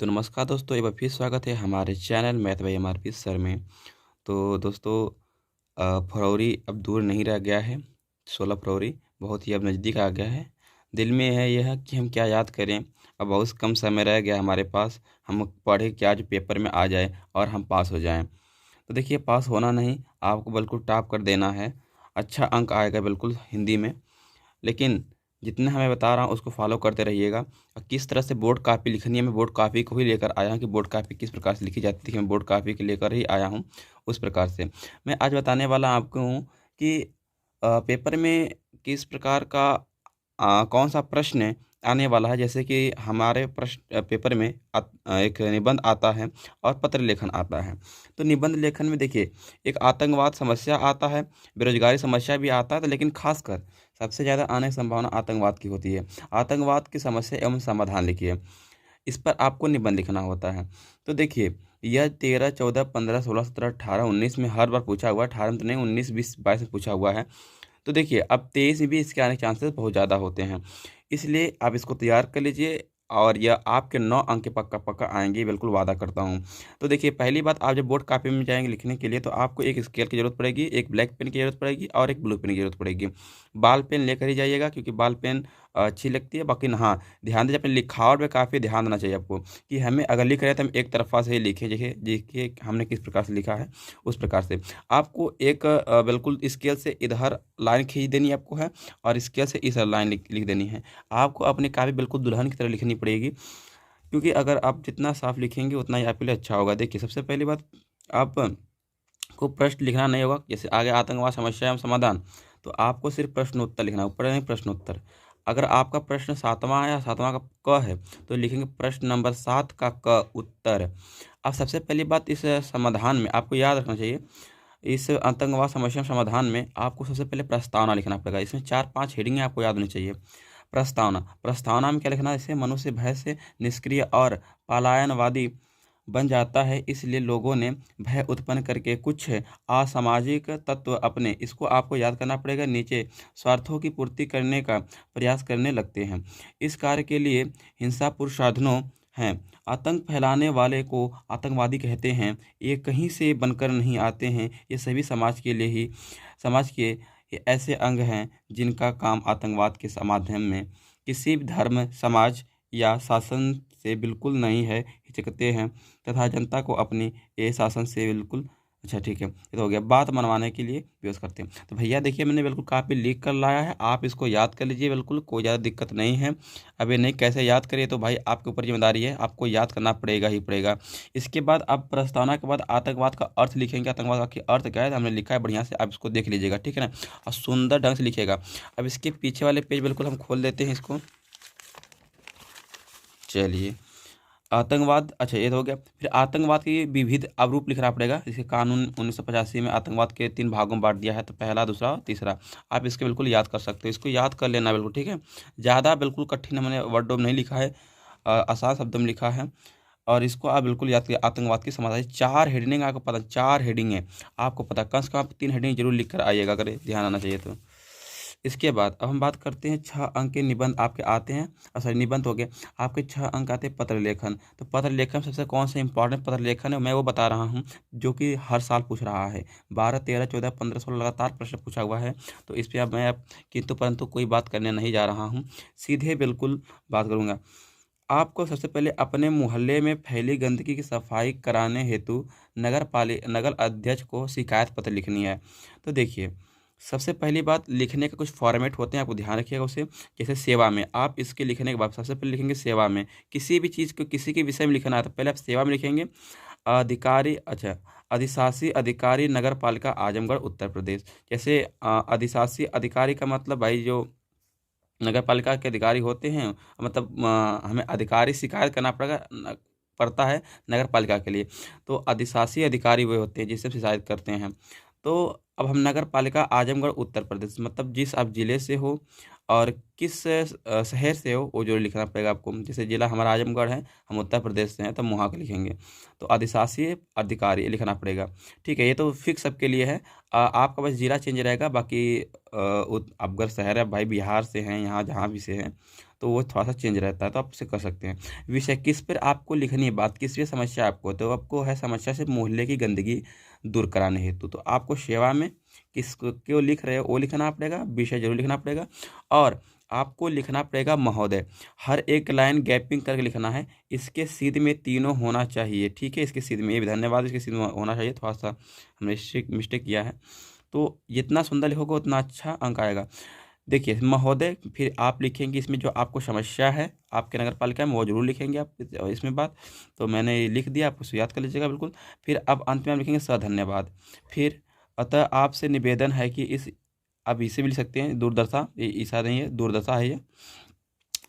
तो नमस्कार दोस्तों, एक बार फिर स्वागत है हमारे channel math bye MRP sir में। तो दोस्तों फरवरी अब दूर नहीं रह गया है। 16 फरवरी बहुत ही अब नज़दीक आ गया है। दिल में है यह कि हम क्या याद करें। अब बहुत कम समय रह गया हमारे पास। हम पढ़ें क्या जो पेपर में आ जाए और हम पास हो जाएं। तो देखिए, पास होना नहीं, आपको बिल्कुल टॉप कर देना है। अच्छा अंक आएगा बिल्कुल हिंदी में। लेकिन जितना मैं बता रहा हूँ उसको फॉलो करते रहिएगा। और किस तरह से बोर्ड कॉपी लिखनी है, मैं बोर्ड कॉपी को ही लेकर आया हूँ कि बोर्ड कॉपी किस प्रकार से लिखी जाती है। मैं बोर्ड कॉपी के लेकर ही आया हूँ उस प्रकार से। मैं आज बताने वाला आपको हूँ कि पेपर में किस प्रकार का कौन-सा प्रश्न आने वाला है। जैसे कि हमारे प्रश्न पेपर में एक निबंध आता है और पत्र लेखन आता है। तो निबंध लेखन में देखिए, एक आतंकवाद समस्या आता है, बेरोज़गारी समस्या भी आता है, तो लेकिन ख़ासकर सबसे ज़्यादा आने की संभावना आतंकवाद की होती है। आतंकवाद की समस्या एवं समाधान लिखिए। इस पर आपको निबंध लिखना होता है। तो देखिए, यह 13, 14, 15, 16, 17, 18, 19 में हर बार पूछा हुआ है। 18 में तो नहीं, 19, 20, 22 में पूछा हुआ है। तो देखिए, अब 23 में भी इसके आने के चांसेस बहुत ज़्यादा होते हैं। इसलिए आप इसको तैयार कर लीजिए और यह आपके 9 अंक के पक्का-पक्का आएँगे, बिल्कुल वादा करता हूँ। तो देखिए, पहली बात, आप जब बोर्ड कॉपी में जाएँगे लिखने के लिए तो आपको एक स्केल की ज़रूरत पड़ेगी, एक ब्लैक पेन की ज़रूरत पड़ेगी और एक ब्लू पेन की ज़रूरत पड़ेगी। बॉल पेन लेकर ही जाइएगा क्योंकि बॉल पेन अच्छी लगती है। बाकी हाँ, ध्यान दीजिए अपने लिखावट पे काफ़ी ध्यान देना चाहिए आपको कि हमें अगर लिख रहे हैं तो हम एक तरफ़ा से ही लिखें। देखिए देखिए हमने किस प्रकार से लिखा है, उस प्रकार से। आपको एक बिल्कुल स्केल से इधर लाइन खींच देनी है आपको है और स्केल से इस लाइन लिख लिख देनी है। आपको अपनी कॉपी बिल्कुल दुल्हन की तरह लिखनी पड़ेगी, क्योंकि अगर आप जितना साफ लिखेंगे उतना ही आपके लिए अच्छा होगा। देखिए, सबसे पहली बात, आप को प्रश्न लिखना नहीं होगा। जैसे आगे आतंकवाद समस्या एवं समाधान, तो आपको सिर्फ प्रश्नोत्तर लिखना है, ऊपर नहीं प्रश्नोत्तर। अगर आपका प्रश्न 7वां है या 7वां का क है, तो लिखेंगे प्रश्न नंबर 7 का क उत्तर। अब सबसे पहली बात, इस समाधान में आपको याद रखना चाहिए, इस आतंकवाद समस्या समाधान में आपको सबसे पहले प्रस्तावना लिखना पड़ेगा। इसमें 4-5 हेडिंगें आपको याद होनी चाहिए। प्रस्तावना, प्रस्तावना में क्या लिखना है? जैसे मनुष्य भय से निष्क्रिय और पलायनवादी बन जाता है, इसलिए लोगों ने भय उत्पन्न करके कुछ असामाजिक तत्व अपने, इसको आपको याद करना पड़ेगा, नीचे स्वार्थों की पूर्ति करने का प्रयास करने लगते हैं। इस कार्य के लिए हिंसापूर्ण साधनों हैं। आतंक फैलाने वाले को आतंकवादी कहते हैं। ये कहीं से बनकर नहीं आते हैं, ये सभी समाज के ये ऐसे अंग हैं जिनका काम आतंकवाद के माध्यम में किसी भी धर्म, समाज या शासन से बिल्कुल नहीं है, हिचकते हैं तथा जनता को अपनी ये शासन से बिल्कुल, अच्छा ठीक है, ये तो हो गया, बात मनवाने के लिए प्रयास करते हैं। तो भैया देखिए, मैंने बिल्कुल काफ़ी लिख कर लाया है, आप इसको याद कर लीजिए, बिल्कुल कोई ज़्यादा दिक्कत नहीं है। अब ये नहीं कैसे याद करिए तो भाई आपके ऊपर जिम्मेदारी है, आपको याद करना पड़ेगा ही पड़ेगा। इसके बाद आप प्रस्तावना के बाद आतंकवाद का अर्थ लिखेंगे। आतंकवाद का अर्थ क्या है, तो हमने लिखा है बढ़िया से, आप इसको देख लीजिएगा, ठीक है ना, और सुंदर ढंग से लिखिएगा। अब इसके पीछे वाले पेज बिल्कुल हम खोल देते हैं इसको। चलिए, आतंकवाद, अच्छा ये तो हो गया। फिर आतंकवाद के विविध स्वरूप लिखना पड़ेगा। जैसे कानून 1985 में आतंकवाद के 3 भागों में बाँट दिया है, तो पहला, दूसरा और तीसरा। आप इसके बिल्कुल याद कर सकते हो, इसको याद कर लेना बिल्कुल, ठीक है। ज़्यादा बिल्कुल कठिन मैंने वर्डों में नहीं लिखा है, आसान शब्दों में लिखा है और इसको आप बिल्कुल याद करिए। आतंकवाद की समाधान 4 हेडिंग आपको पता, 4 हेडिंग है आपको पता, कम से कम आप 3 हेडिंग जरूर लिख कर आइएगा अगर ध्यान आना चाहिए तो। इसके बाद अब हम बात करते हैं 6 अंक के निबंध आपके आते हैं, सॉरी निबंध हो गए। आपके 6 अंक आते हैं पत्र लेखन। तो पत्र लेखन सबसे कौन सा इंपॉर्टेंट पत्र लेखन है मैं वो बता रहा हूँ, जो कि हर साल पूछ रहा है। 12, 13, 14, 15, 16 लगातार प्रश्न पूछा हुआ है। तो इस पे अब मैं किंतु परंतु कोई बात करने नहीं जा रहा हूँ, सीधे बिल्कुल बात करूँगा। आपको सबसे पहले अपने मोहल्ले में फैली गंदगी की सफाई कराने हेतु नगर अध्यक्ष को शिकायत पत्र लिखनी है। तो देखिए, सबसे पहली बात, लिखने का कुछ फॉर्मेट होते हैं, आपको ध्यान रखिएगा उसे। जैसे सेवा में, आप इसके लिखने के बाद सबसे पहले लिखेंगे सेवा में। किसी भी चीज़ को, किसी के विषय में लिखना है तो पहले आप सेवा में लिखेंगे। अधिकारी, अच्छा, अधिशासी अधिकारी नगर पालिका आजमगढ़ उत्तर प्रदेश। जैसे अधिशासी अधिकारी का मतलब भाई जो नगर पालिका के अधिकारी होते हैं, मतलब हमें अधिकारी शिकायत करना पड़ता है नगर पालिका के लिए। तो अधिशासी अधिकारी वो होते हैं जिससे शिकायत करते हैं। तो अब हम नगर पालिका आजमगढ़ उत्तर प्रदेश, मतलब जिस आप ज़िले से हो और किस शहर से हो वो जो लिखना पड़ेगा आपको। जैसे ज़िला हमारा आजमगढ़ है, हम उत्तर प्रदेश से हैं, तो हम वहाँ का लिखेंगे। तो अधिशासी अधिकारी लिखना पड़ेगा, ठीक है। ये तो फिक्स सबके लिए है। आपका बस ज़िला चेंज रहेगा, बाकी आप अगर शहर है भाई बिहार से हैं, यहाँ जहाँ भी से हैं, तो वो थोड़ा-सा चेंज रहता है, तो आप उसे कर सकते हैं। विषय किस पर आपको लिखनी है बात, किस पे समस्या आपको, तो आपको है समस्या सिर्फ़ मोहल्ले की गंदगी दूर कराने हेतु। तो आपको सेवा में किसको क्यों लिख रहे हो वो लिखना पड़ेगा, विषय ज़रूर लिखना पड़ेगा और आपको लिखना पड़ेगा महोदय। हर एक लाइन गैपिंग करके लिखना है। इसके सिर में तीनों होना चाहिए, ठीक है? इसके सिर में ये भी धन्यवाद इसके सिर में होना चाहिए, थोड़ा-सा हमने मिस्टेक किया है। तो जितना सुंदर लिखोगे उतना अच्छा अंक आएगा। देखिए महोदय, फिर आप लिखेंगे इसमें जो आपको समस्या है आपके नगर पालिका में वो ज़रूर लिखेंगे आप इसमें बात। तो मैंने ये लिख दिया, आप उसे याद कर लीजिएगा बिल्कुल। फिर अब अंत में आप लिखेंगे सधन्यवाद। फिर अतः आपसे निवेदन है कि इस, आप इसे भी लिख सकते हैं दुर्दशा, ईसा नहीं है, दुर्दशा है ये,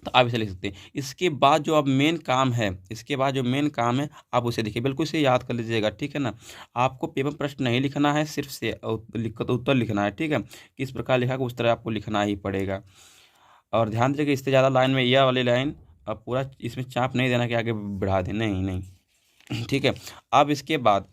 तो आप इसे लिख सकते हैं। इसके बाद जो अब मेन काम है, इसके बाद जो मेन काम है आप उसे देखिए, बिल्कुल इसे याद कर लीजिएगा, ठीक है ना? आपको पेपर प्रश्न नहीं लिखना है, सिर्फ से उत्तर लिखना है, ठीक है? किस प्रकार लिखा है उस तरह आपको लिखना ही पड़ेगा। और ध्यान दीजिए कि इससे ज़्यादा लाइन में यह वाली लाइन अब पूरा इसमें चाप नहीं देना कि आगे बढ़ा दें, नहीं, नहीं। ठीक है? अब इसके बाद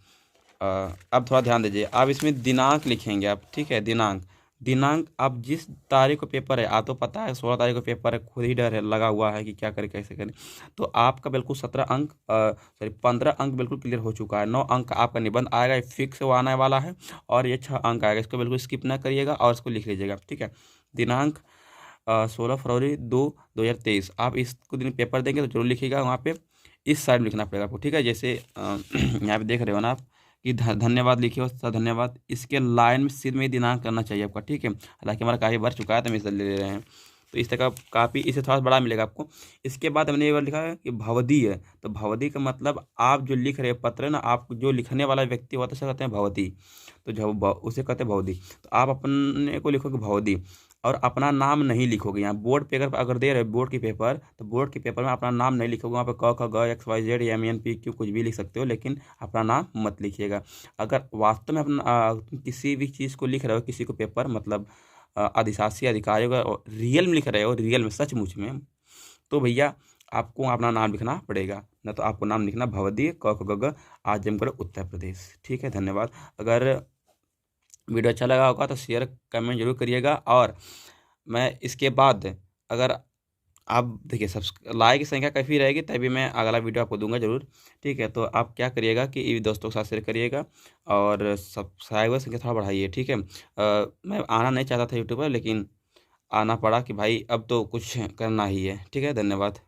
अब थोड़ा ध्यान दीजिए, अब इसमें दिनांक लिखेंगे आप, ठीक है? दिनांक, दिनांक अब जिस तारीख को पेपर है, आपको पता है 16 तारीख को पेपर है, खुद ही डर है लगा हुआ है कि क्या करें, कैसे करें। तो आपका बिल्कुल 17 अंक सॉरी 15 अंक बिल्कुल क्लियर हो चुका है। 9 अंक का आपका निबंध आएगा, ये फिक्स वो आने वाला है और ये 6 अंक आएगा। इसको बिल्कुल स्किप ना करिएगा और इसको लिख लीजिएगा, ठीक है? दिनांक 16 फरवरी 2023। आप इसको दिन पेपर देंगे तो जरूर लिखिएगा, वहाँ पे इस साइड में लिखना पड़ेगा आपको, ठीक है? जैसे यहाँ पे देख रहे हो ना आप कि धन्यवाद लिखे हो, धन्यवाद, इसके लाइन में सिर में ही दिनांक करना चाहिए आपका, ठीक है? हालांकि हमारा काफ़ी भर चुका है तो हम इसे ले रहे हैं। तो इस तरह का काफ़ी इसे थोड़ा बड़ा मिलेगा आपको। इसके बाद हमने ये वाला लिखा है कि भवदी है, तो भवदी का मतलब आप जो लिख रहे हैं पत्र है ना, आप जो लिखने वाला व्यक्ति होता है उसे कहते हैं भवदी। तो जब उसे कहते हैं भवदी, तो आप अपने को लिखोगे भवदी और अपना नाम नहीं लिखोगे। यहाँ बोर्ड पे अगर दे रहे बोर्ड के पेपर, तो बोर्ड के पेपर में अपना नाम नहीं लिखोगे, वहाँ पे क ख ग X Y Z M N P Q कुछ भी लिख सकते हो, लेकिन अपना नाम मत लिखिएगा। अगर वास्तव में अपना किसी भी चीज़ को लिख रहे हो, किसी को पेपर मतलब अधिशासी अधिकारी को रियल में लिख रहे हो, रियल में सचमुच में, तो भैया आपको अपना नाम लिखना पड़ेगा। न तो आपको नाम लिखना भवदी क ख ग घ आजमगढ़ उत्तर प्रदेश, ठीक है? धन्यवाद। अगर वीडियो अच्छा लगा होगा तो शेयर कमेंट जरूर करिएगा। और मैं इसके बाद अगर आप देखिए लाइक की संख्या काफ़ी रहेगी तभी मैं अगला वीडियो आपको दूंगा ज़रूर, ठीक है? तो आप क्या करिएगा कि ये दोस्तों के साथ शेयर करिएगा और सब्सक्राइबर संख्या थोड़ा बढ़ाइए, ठीक है? मैं आना नहीं चाहता था यूट्यूब पर, लेकिन आना पड़ा कि भाई अब तो कुछ करना ही है, ठीक है? धन्यवाद।